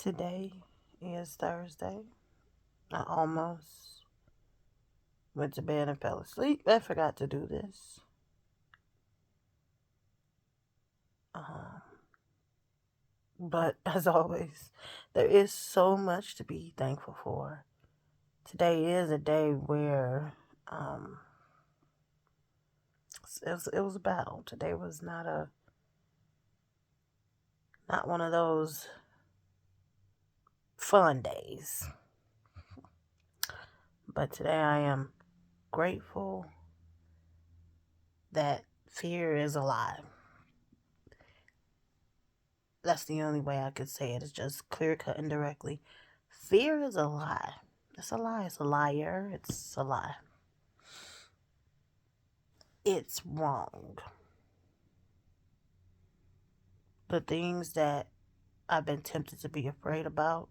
Today is Thursday. I almost went to bed and fell asleep. I forgot to do this. Um, but as always, there is so much to be thankful for. Today is a day where it was a battle. Today was not one of those fun days. But today I am grateful that fear is alive. That's the only way I could say it. It's just clear cut and directly. Fear is a lie. It's a lie. It's a liar. It's a lie. It's wrong. The things that I've been tempted to be afraid about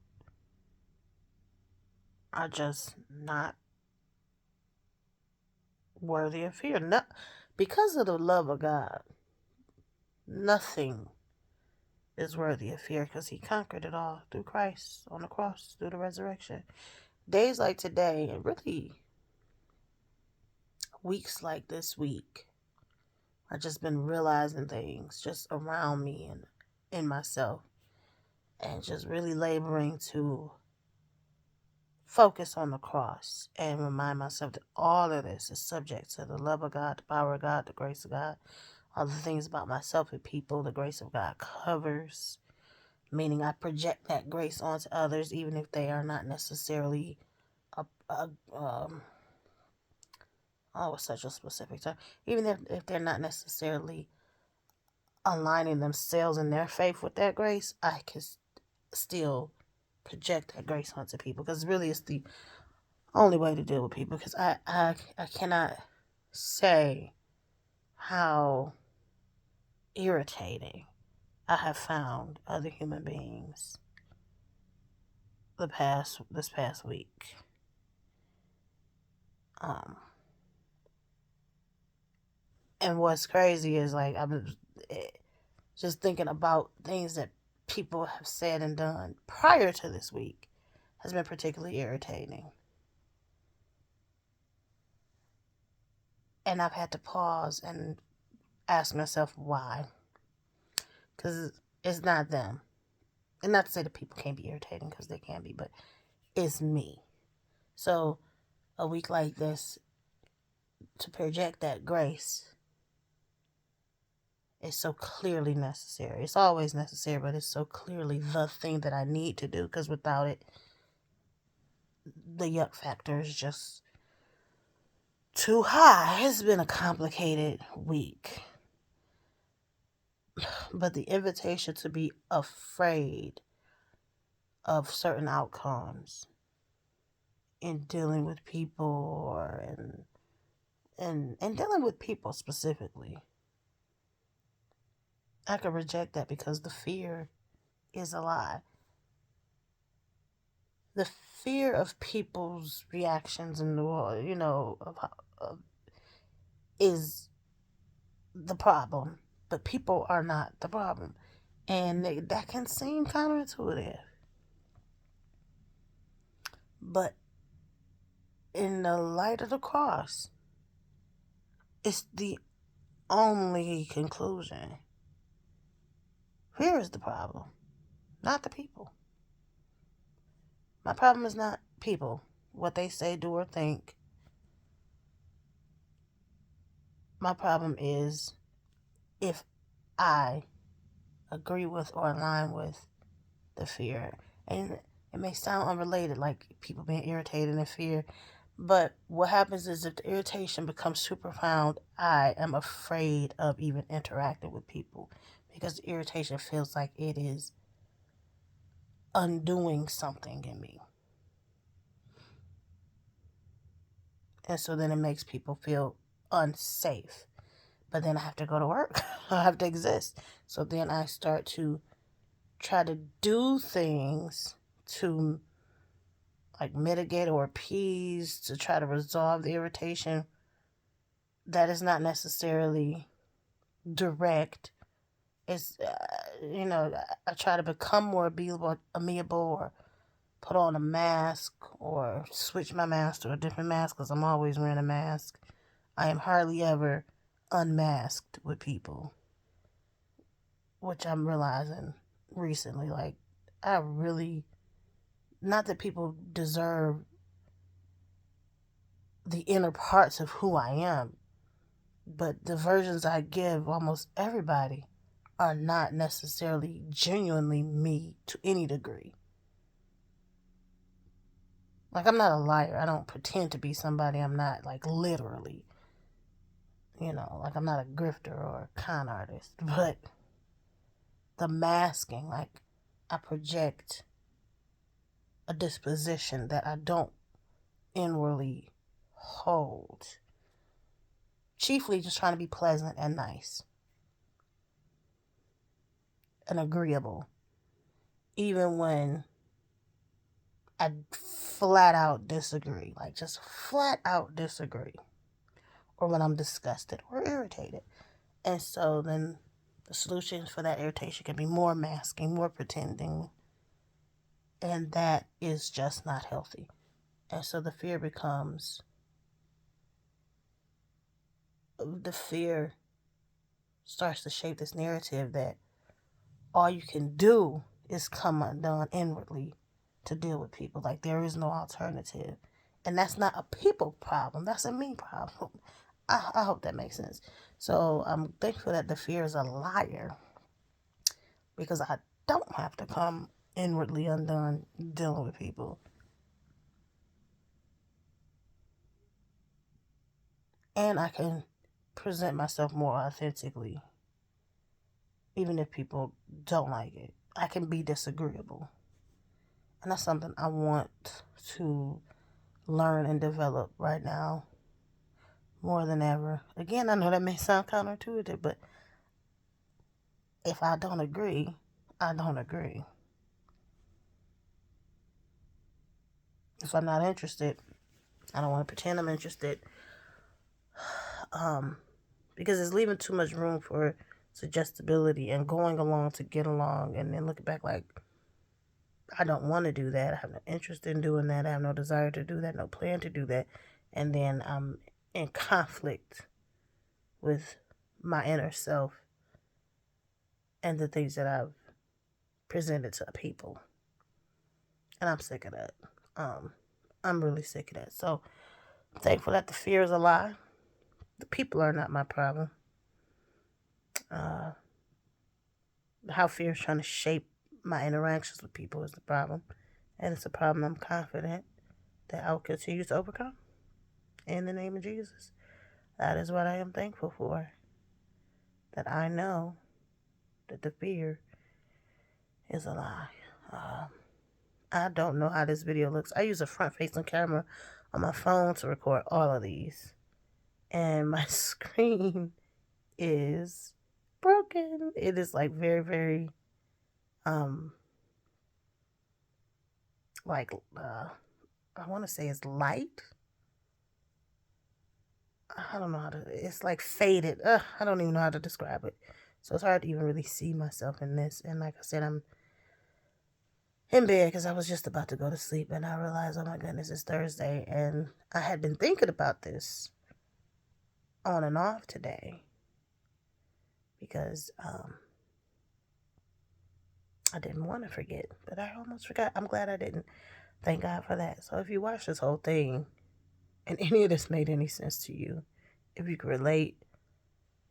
are just not worthy of fear. No, because of the love of God, nothing is worthy of fear because He conquered it all through Christ on the cross, through the resurrection. Days like today, and really weeks like this week, I've just been realizing things just around me and in myself, and just really laboring to focus on the cross and remind myself that all of this is subject to the love of God, the power of God, the grace of God. All the things about myself and people, the grace of God covers, meaning I project that grace onto others, even if they are not necessarily it's such a specific term. Even if they're not necessarily aligning themselves in their faith with that grace, I can still project that grace onto people, because really it's the only way to deal with people. Because I cannot say how irritating I have found other human beings this past week. And what's crazy is, like, I'm just thinking about things that people have said and done prior to this week has been particularly irritating. And I've had to pause and ask myself why. Because it's not them. And not to say that people can't be irritating, because they can be, but it's me. So a week like this, to project that grace is so clearly necessary. It's always necessary, but it's so clearly the thing that I need to do, because without it, the yuck factor is just too high. It's been a complicated week. But the invitation to be afraid of certain outcomes in dealing with people, or and dealing with people specifically, I could reject that because the fear is a lie. The fear of people's reactions in the world, is the problem. But people are not the problem. And that can seem counterintuitive. But in the light of the cross, it's the only conclusion. Fear is the problem, not the people. My problem is not people, what they say, do, or think. My problem is if I agree with or align with the fear. And it may sound unrelated, like people being irritated and fear, but what happens is, if the irritation becomes too profound, I am afraid of even interacting with people, because the irritation feels like it is undoing something in me. And so then it makes people feel unsafe. But then I have to go to work. I have to exist. So then I start to try to do things to, like, mitigate or appease, to try to resolve the irritation that is not necessarily direct It's, I try to become more amiable, or put on a mask, or switch my mask to a different mask because I'm always wearing a mask. I am hardly ever unmasked with people, which I'm realizing recently. Like, I really, not that people deserve the inner parts of who I am, but the versions I give almost everybody are not necessarily genuinely me to any degree. Like, I'm not a liar. I don't pretend to be somebody I'm not, like, literally. Like, I'm not a grifter or a con artist. But the masking, like, I project a disposition that I don't inwardly hold. Chiefly just trying to be pleasant and nice and agreeable. Even when I flat out disagree. Like, just flat out disagree. Or when I'm disgusted or irritated. And so then the solution for that irritation can be more masking, more pretending. And that is just not healthy. And so the fear starts to shape this narrative that all you can do is come undone inwardly to deal with people. Like, there is no alternative. And that's not a people problem. That's a me problem. I hope that makes sense. So I'm thankful that the fear is a liar, because I don't have to come inwardly undone dealing with people. And I can present myself more authentically, even if people don't like it. I can be disagreeable. And that's something I want to learn and develop right now more than ever. Again, I know that may sound counterintuitive, but if I don't agree, I don't agree. If I'm not interested, I don't want to pretend I'm interested. Because it's leaving too much room for suggestibility and going along to get along, and then looking back like, I don't want to do that. I have no interest in doing that. I have no desire to do that, no plan to do that. And then I'm in conflict with my inner self and the things that I've presented to people. And I'm sick of that. I'm really sick of that. So I'm thankful that the fear is a lie. The people are not my problem. How fear is trying to shape my interactions with people is the problem. And it's a problem I'm confident that I will continue to overcome. In the name of Jesus. That is what I am thankful for. That I know that the fear is a lie. I don't know how this video looks. I use a front-facing camera on my phone to record all of these. And my screen is broken. It is like very, very, I want to say it's light. I don't know how to, it's like faded. I don't even know how to describe it. So it's hard to even really see myself in this. And like I said, I'm in bed because I was just about to go to sleep, and I realized, oh my goodness, it's Thursday. And I had been thinking about this on and off today because I didn't want to forget, but I almost forgot. I'm glad I didn't. Thank God for that. So if you watch this whole thing and any of this made any sense to you, if you could relate,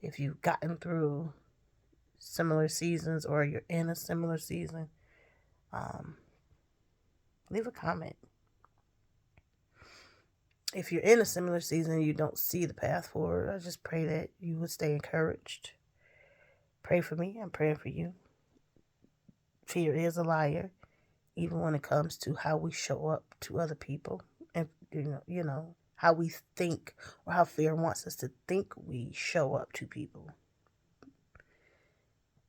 if you've gotten through similar seasons or you're in a similar season, leave a comment. If you're in a similar season and you don't see the path forward, I just pray that you would stay encouraged. Pray for me. I'm praying for you. Fear is a liar, even when it comes to how we show up to other people, and how we think, or how fear wants us to think we show up to people.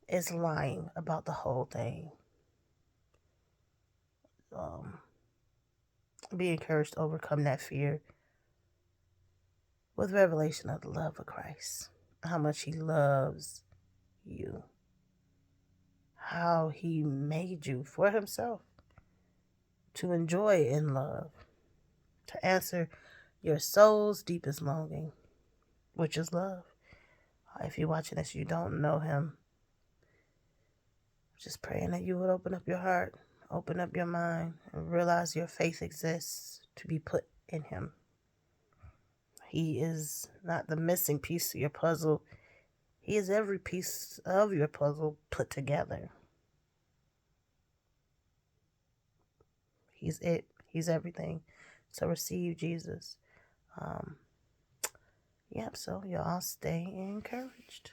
It's lying about the whole thing. Be encouraged to overcome that fear with revelation of the love of Christ, how much he loves you. how he made you for himself to enjoy in love, to answer your soul's deepest longing, which is love. If you're watching this, you don't know him, just praying that you would open up your heart, open up your mind, and realize your faith exists to be put in him. He is not the missing piece to your puzzle. He is every piece of your puzzle put together. He's it. He's everything. So receive Jesus. Yep, so y'all stay encouraged.